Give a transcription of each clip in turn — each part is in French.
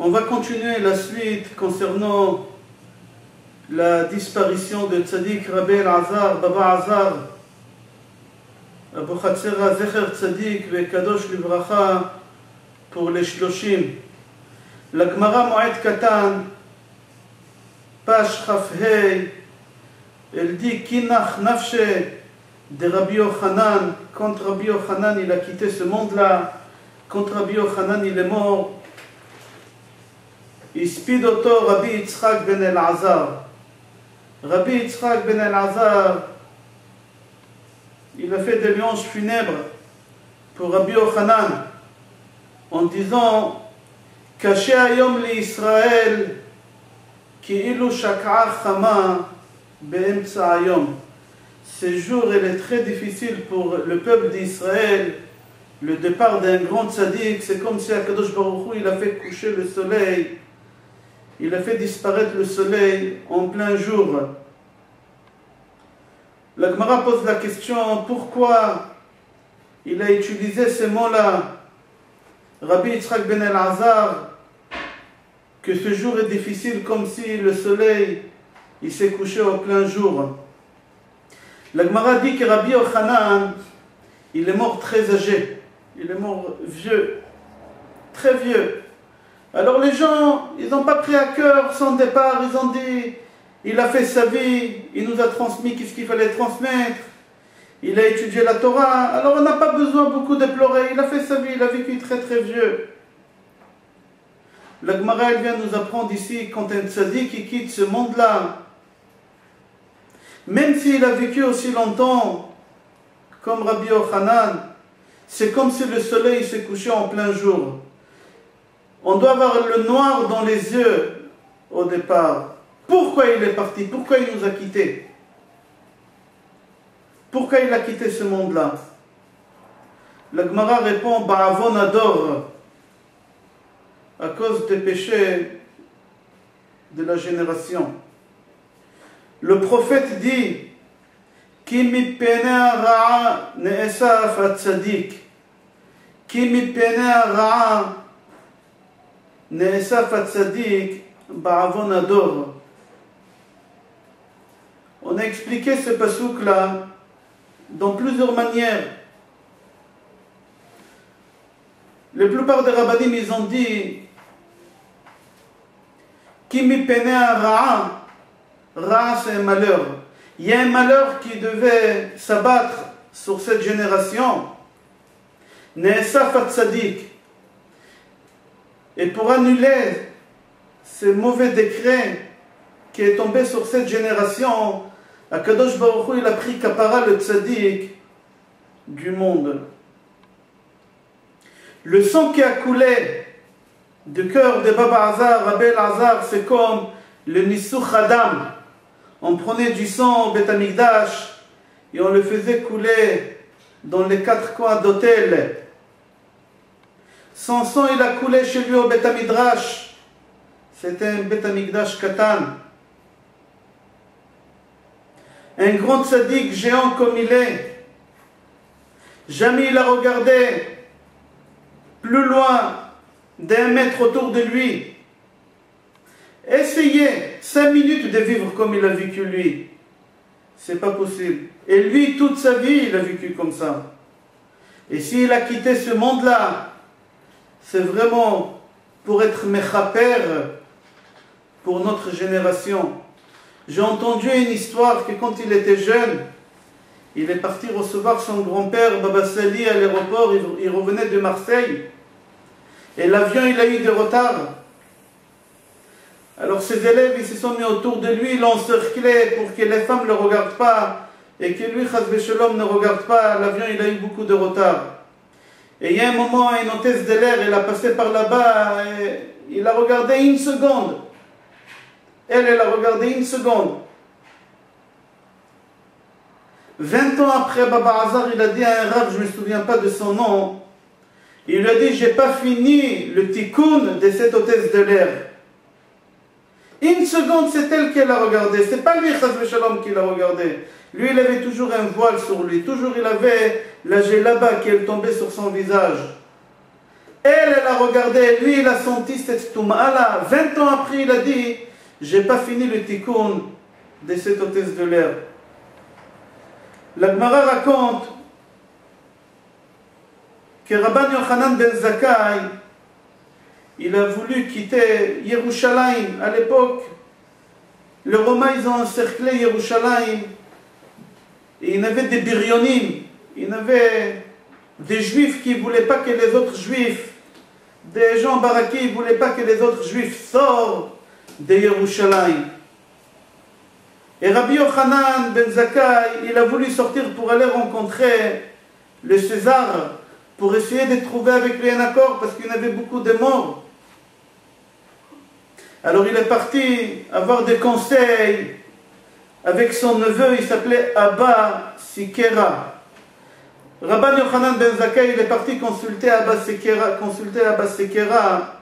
On va continuer la suite concernant la disparition de Tzadik Rabbi El-Azar, Baba Azar, Abu Chatzera Zecher Tzadik ve Kadosh Livracha pour les Shloshim. La Gemara Moed Katan, page Chaf Hei, elle dit Kinach Nafshe de Rabbi Yochanan. Quand Rabbi Yochanan il a quitté ce monde-là, quand Rabbi Yochanan il est mort, Ispidoto Rabbi Yitzchak ben El-Azar. Rabbi Yitzchak ben El-Azar, il a fait des louanges funèbres pour Rabbi Yochanan en disant Caché ayom li Israël ki ilu shak'a chama be'emtsa ayom. Ce jour, il est très difficile pour le peuple d'Israël. Le départ d'un grand tzaddik, c'est comme si Akadosh Baruch Hu, il a fait coucher le soleil. Il a fait disparaître le soleil en plein jour. La Gemara pose la question, pourquoi il a utilisé ces mots-là, Rabbi Yitzchak ben El-Azar, que ce jour est difficile comme si le soleil il s'est couché en plein jour. La Gemara dit que Rabbi Yochanan, il est mort très âgé, il est mort vieux, très vieux. Alors les gens, ils n'ont pas pris à cœur son départ, ils ont dit, il a fait sa vie, il nous a transmis qu'est-ce qu'il fallait transmettre, il a étudié la Torah, alors on n'a pas besoin beaucoup de pleurer, il a fait sa vie, il a vécu très très vieux. La Gemara, elle vient nous apprendre ici, quand un tzaddik qui quitte ce monde-là, même s'il a vécu aussi longtemps, comme Rabbi Yochanan, c'est comme si le soleil s'est couché en plein jour. On doit avoir le noir dans les yeux au départ. Pourquoi il est parti? Pourquoi il nous a quittés? Pourquoi il a quitté ce monde-là? La Gemara répond Ba'avon Ador, à cause des péchés de la génération. Le prophète dit Ki mipene ra'a ne'esaf at-tzadik, Ki mipene ra'a ne'esaf at-tzadik ba'avon ador. On a expliqué ce pasouk-là dans plusieurs manières. La plupart des rabbinim, ils ont dit Ki mipene ra'a. Ra, c'est un malheur. Il y a un malheur qui devait s'abattre sur cette génération. Ne'esaf at-tzadik. Et pour annuler ce mauvais décret qui est tombé sur cette génération, Akadosh Baruch Hu, il a pris kapara le tzaddik du monde. Le sang qui a coulé du cœur de Baba Azar, Rabbi El-Azar, c'est comme le Nisuch Adam. On prenait du sang au Beth Amikdash et on le faisait couler dans les quatre coins d'hôtel. Son sang, il a coulé chez lui au Beth Midrash. C'était un Beth Amikdash Katan. Un grand tzaddik géant comme il est. Jamais il a regardé plus loin d'1 mètre autour de lui. Essayez 5 minutes de vivre comme il a vécu lui. C'est pas possible. Et lui, toute sa vie, il a vécu comme ça. Et s'il a quitté ce monde-là, c'est vraiment pour être mechaper pour notre génération. J'ai entendu une histoire que quand il était jeune, il est parti recevoir son grand-père, Baba Sali, à l'aéroport. Il revenait de Marseille. Et l'avion, il a eu des retards. Alors ses élèves, ils se sont mis autour de lui, ils l'ont encerclé pour que les femmes ne le regardent pas et que lui, Chas v'Shalom, ne regarde pas. L'avion, il a eu beaucoup de retard. Et il y a un moment, une hôtesse de l'air, elle a passé par là-bas, et il a regardé 1 seconde. Elle a regardé 1 seconde. 20 ans après, Baba Azar, il a dit à un rab, je ne me souviens pas de son nom, il lui a dit, j'ai pas fini le tikkun de cette hôtesse de l'air. 1 seconde, c'est elle qui l'a regardé. C'est pas lui, Chas v'Shalom, qui l'a regardé. Lui, il avait toujours un voile sur lui. Toujours, il avait la djellaba qui elle tombait sur son visage. Elle a regardé, lui, il a senti cette touma-là. 20 ans après, il a dit, j'ai pas fini le tikkun de cette hôtesse de l'air. La Gemara raconte que Rabban Yochanan ben Zakkai, il a voulu quitter Yerushalayim. À l'époque, les Romains, ils ont encerclé Yerushalayim. Et il y avait des biryonim, il y avait des juifs qui ne voulaient pas que les autres juifs, des gens barakis, ils ne voulaient pas que les autres juifs sortent de Yerushalayim. Et Rabbi Yochanan ben Zakkai, il a voulu sortir pour aller rencontrer le César, pour essayer de trouver avec lui un accord, parce qu'il y en avait beaucoup de morts. Alors il est parti avoir des conseils avec son neveu, il s'appelait Abba Sikera. Rabban Yochanan ben Zakkai, il est parti consulter Abba Sikera.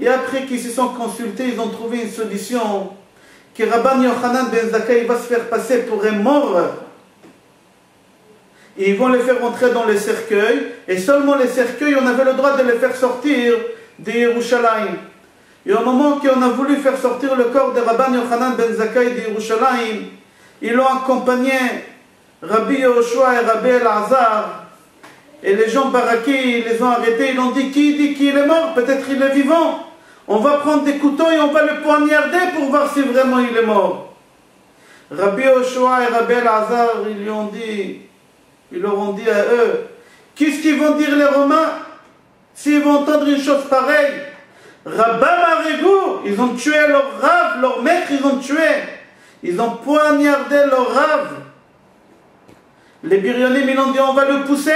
Et après qu'ils se sont consultés, ils ont trouvé une solution, que Rabban Yochanan ben Zakkai va se faire passer pour un mort. Et ils vont les faire rentrer dans les cercueils, et seulement les cercueils, on avait le droit de les faire sortir de Yerushalayim. Et au moment qu'on a voulu faire sortir le corps de Rabban Yochanan ben Zakkai de Yerushalayim, ils l'ont accompagné, Rabbi Yehoshua et Rabbi Elazar, et les gens barakis, ils les ont arrêtés, ils ont dit, qui dit qu'il est mort? Peut-être il est vivant. On va prendre des couteaux et on va le poignarder pour voir si vraiment il est mort. Rabbi Yehoshua et Rabbi Elazar, ils leur ont dit à eux, qu'est-ce qu'ils vont dire les Romains s'ils vont entendre une chose pareille? Rabba Marigou, ils ont tué leur rave, leur maître, ils ont tué. Ils ont poignardé leur rave. Les biryonim, ils ont dit, on va le pousser.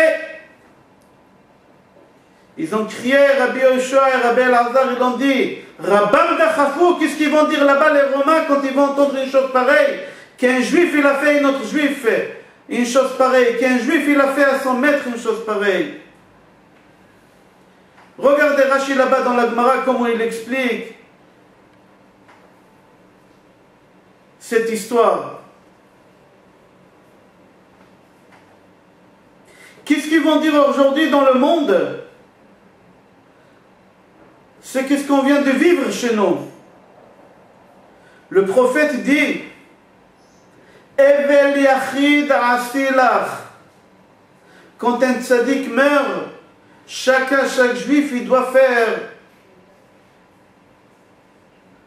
Ils ont crié, Rabbi Yehoshua et Rabbi Elazar, ils ont dit, Rabbam Dachafou, qu'est-ce qu'ils vont dire là-bas les Romains quand ils vont entendre une chose pareille? Qu'un juif, il a fait un autre juif une chose pareille, qu'un juif, il a fait à son maître une chose pareille. Regardez Rashi là-bas dans la Gemara, comment il explique cette histoire. Qu'est-ce qu'ils vont dire aujourd'hui dans le monde? C'est qu'est-ce qu'on vient de vivre chez nous. Le prophète dit, Evel Yachid Asilach. Quand un tzaddik meurt, chaque juif, il doit faire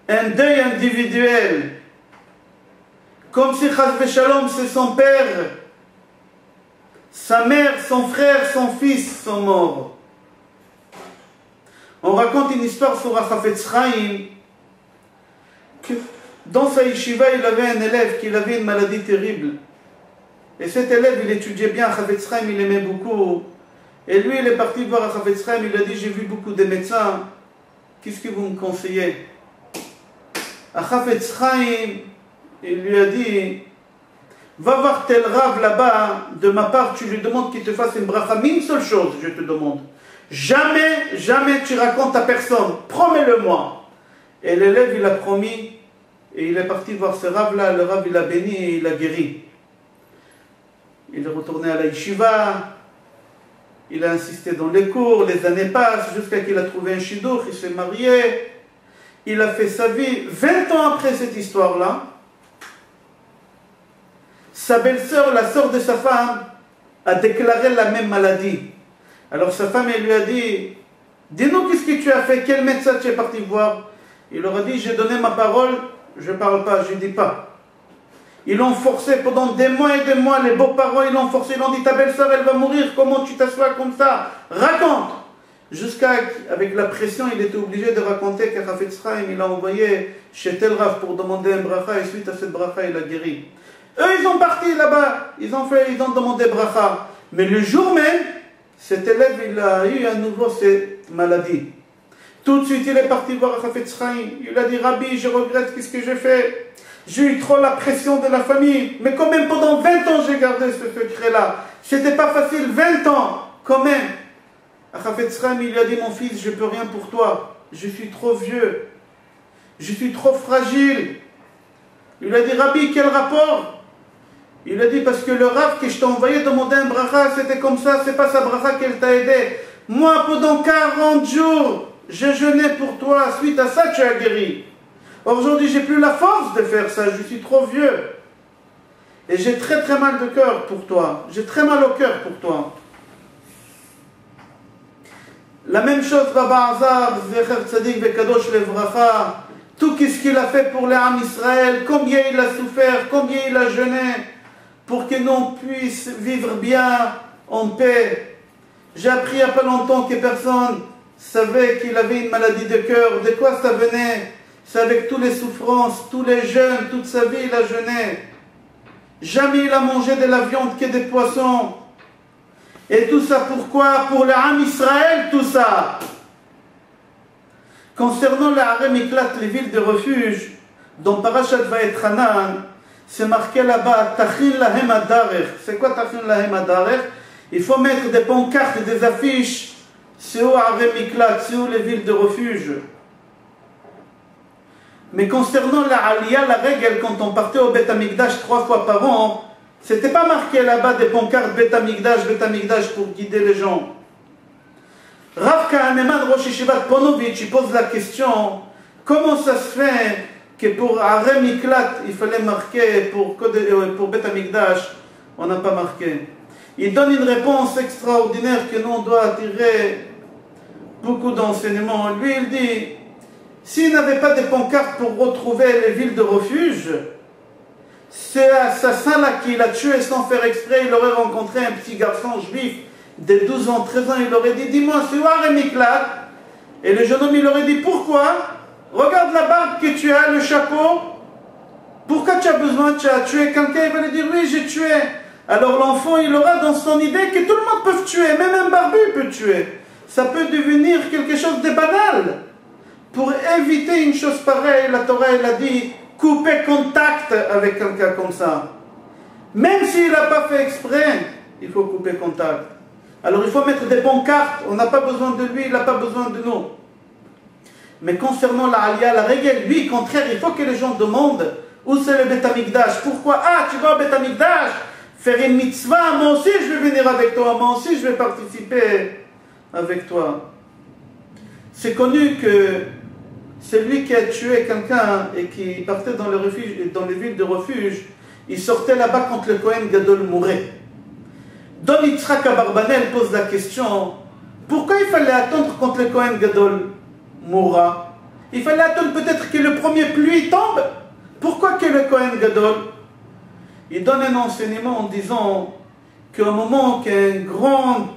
un deuil individuel. Comme si Chas Veshalom, c'est son père, sa mère, son frère, son fils sont morts. On raconte une histoire sur Chafetz Chaim, que dans sa yeshiva, il avait un élève qui avait une maladie terrible. Et cet élève, il étudiait bien Chafetz Chaim, il aimait beaucoup. Et lui, il est parti voir Chafetz Chaim, il a dit, j'ai vu beaucoup de médecins, qu'est-ce que vous me conseillez? Chafetz Chaim, il lui a dit, va voir tel rave là-bas, de ma part, tu lui demandes qu'il te fasse une bracha, mais une seule chose, je te demande. Jamais, jamais tu racontes à personne, promets-le-moi. Et l'élève, il a promis, et il est parti voir ce rave-là, le rave, il a béni et il a guéri. Il est retourné à la yeshiva, il a insisté dans les cours, les années passent, jusqu'à qu'il a trouvé un shidduch, il s'est marié, il a fait sa vie. 20 ans après cette histoire-là, sa belle-sœur, la sœur de sa femme, a déclaré la même maladie. Alors sa femme, elle lui a dit, dis-nous qu'est-ce que tu as fait, quel médecin tu es parti voir? Il leur a dit, j'ai donné ma parole, je ne parle pas, je ne dis pas. Ils l'ont forcé pendant des mois et des mois, les beaux-parents, ils l'ont forcé, ils l'ont dit, ta belle-sœur, elle va mourir, comment tu t'assois comme ça? Raconte! Jusqu'à, avec la pression, il était obligé de raconter qu'à Chafetz Chaim, il a envoyé chez tel Rav pour demander un bracha, et suite à cette bracha, il a guéri. Eux, ils ont parti là-bas, ils ont demandé bracha. Mais le jour même, cet élève, il a eu à nouveau cette maladie. Tout de suite, il est parti voir Chafetz Chaim. Il a dit, Rabbi, je regrette, qu'est-ce que j'ai fait? J'ai eu trop la pression de la famille. Mais quand même, pendant 20 ans, j'ai gardé ce secret-là. C'était pas facile, 20 ans, quand même. Chafetz Chaim, il lui a dit, mon fils, je peux rien pour toi. Je suis trop vieux. Je suis trop fragile. Il lui a dit, Rabbi, quel rapport? Il a dit, parce que le Rav que je t'ai envoyé demander un bracha, c'était comme ça, c'est pas sa bracha qu'elle t'a aidé. Moi, pendant 40 jours, j'ai jeûné pour toi. Suite à ça, tu as guéri. Aujourd'hui, j'ai plus la force de faire ça. Je suis trop vieux. Et j'ai très très mal de cœur pour toi. J'ai très mal au cœur pour toi. La même chose, Baba Azar, Zecher Tzadik Bekadosh Levracha. Tout ce qu'il a fait pour les âmes Israël, combien il a souffert, combien il a jeûné, pour que l'on puisse vivre bien, en paix. J'ai appris il n'y a pas longtemps que personne savait qu'il avait une maladie de cœur. De quoi ça venait? C'est avec toutes les souffrances, tous les jeûnes, toute sa vie il a jeûné. Jamais il a mangé de la viande que des poissons. Et tout ça pourquoi? Pour les âmes Israël, tout ça. Concernant les Harem Miklat, les villes de refuge, dans Parashat Vaetchanan, c'est marqué là-bas, Tachin Lahem Adarech. C'est quoi Tachin Lahem Adarech? Il faut mettre des pancartes, des affiches. C'est où Harem Miklat, c'est où les villes de refuge. Mais concernant la Aliyah, la règle, quand on partait au Beth Amikdash 3 fois par an, c'était pas marqué là-bas des pancartes Beth Amikdash pour guider les gens. Rav Kahaneman Rosh Yeshivat Ponovitch, il pose la question, comment ça se fait que pour Harem Miklat, il fallait marquer, pour Beth Amikdash, on n'a pas marqué. Il donne une réponse extraordinaire que nous on doit attirer beaucoup d'enseignements. Lui, il dit, s'il n'avait pas de pancartes pour retrouver les villes de refuge, c'est l'assassin-là qui l'a tué sans faire exprès. Il aurait rencontré un petit garçon juif de 12 ans, 13 ans, il aurait dit, dis-moi, c'est où Harem Miklat? Et le jeune homme, il aurait dit, pourquoi? Regarde la barbe que tu as, le chapeau. Pourquoi tu as besoin, tu as tué quelqu'un? Il va lui dire, oui, j'ai tué. Alors l'enfant, il aura dans son idée que tout le monde peut tuer, même un barbu peut tuer. Ça peut devenir quelque chose de banal. Pour éviter une chose pareille, la Torah, elle a dit, couper contact avec quelqu'un comme ça. Même s'il n'a pas fait exprès, il faut couper contact. Alors il faut mettre des pancartes, on n'a pas besoin de lui, il n'a pas besoin de nous. Mais concernant la Aliyah, la règle, lui, au contraire, il faut que les gens demandent où c'est le Beth Amikdash. Pourquoi? Ah, tu vas au Beth Amikdash faire une mitzvah, moi aussi je vais venir avec toi, moi aussi je vais participer avec toi. C'est connu que celui qui a tué quelqu'un et qui partait dans les villes de refuge, il sortait là-bas quand le Kohen Gadol mourait. Don Yitzhak Abarbanel pose la question, pourquoi il fallait attendre quand le Kohen Gadol mourra? Il fallait attendre peut-être que le premier pluie tombe. Pourquoi que le Kohen Gadol? Il donne un enseignement en disant qu'au moment qu'un grand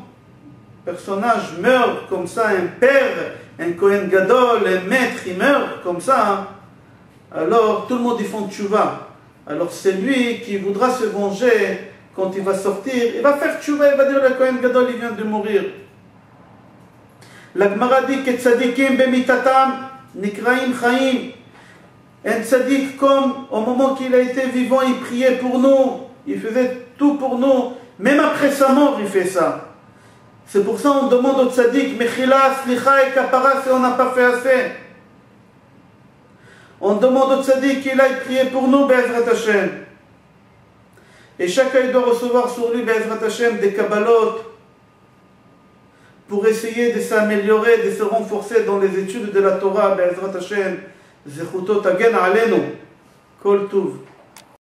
personnage meurt comme ça, un père, un Kohen Gadol, un maître, il meurt comme ça, alors tout le monde y font tchouva. Alors c'est lui qui voudra se venger quand il va sortir, il va faire tchouva, il va dire le Kohen Gadol, il vient de mourir. La Gemara dit que tzadikim bemitatam nikraim chaim. Un tzadik, comme au moment qu'il a été vivant, il priait pour nous, il faisait tout pour nous, même après sa mort, il fait ça. C'est pour ça qu'on demande au tzadik, mechila, slicha et kapara, si on n'a pas fait assez. On demande au tzadik qu'il aille prier pour nous, Be'ezrat Hashem. Et chacun doit recevoir sur lui, Be'ezrat Hashem, des kabbalot pour essayer de s'améliorer, de se renforcer dans les études de la Torah, Be'ezrat Hashem. זכותו תגן עלינו כל טוב.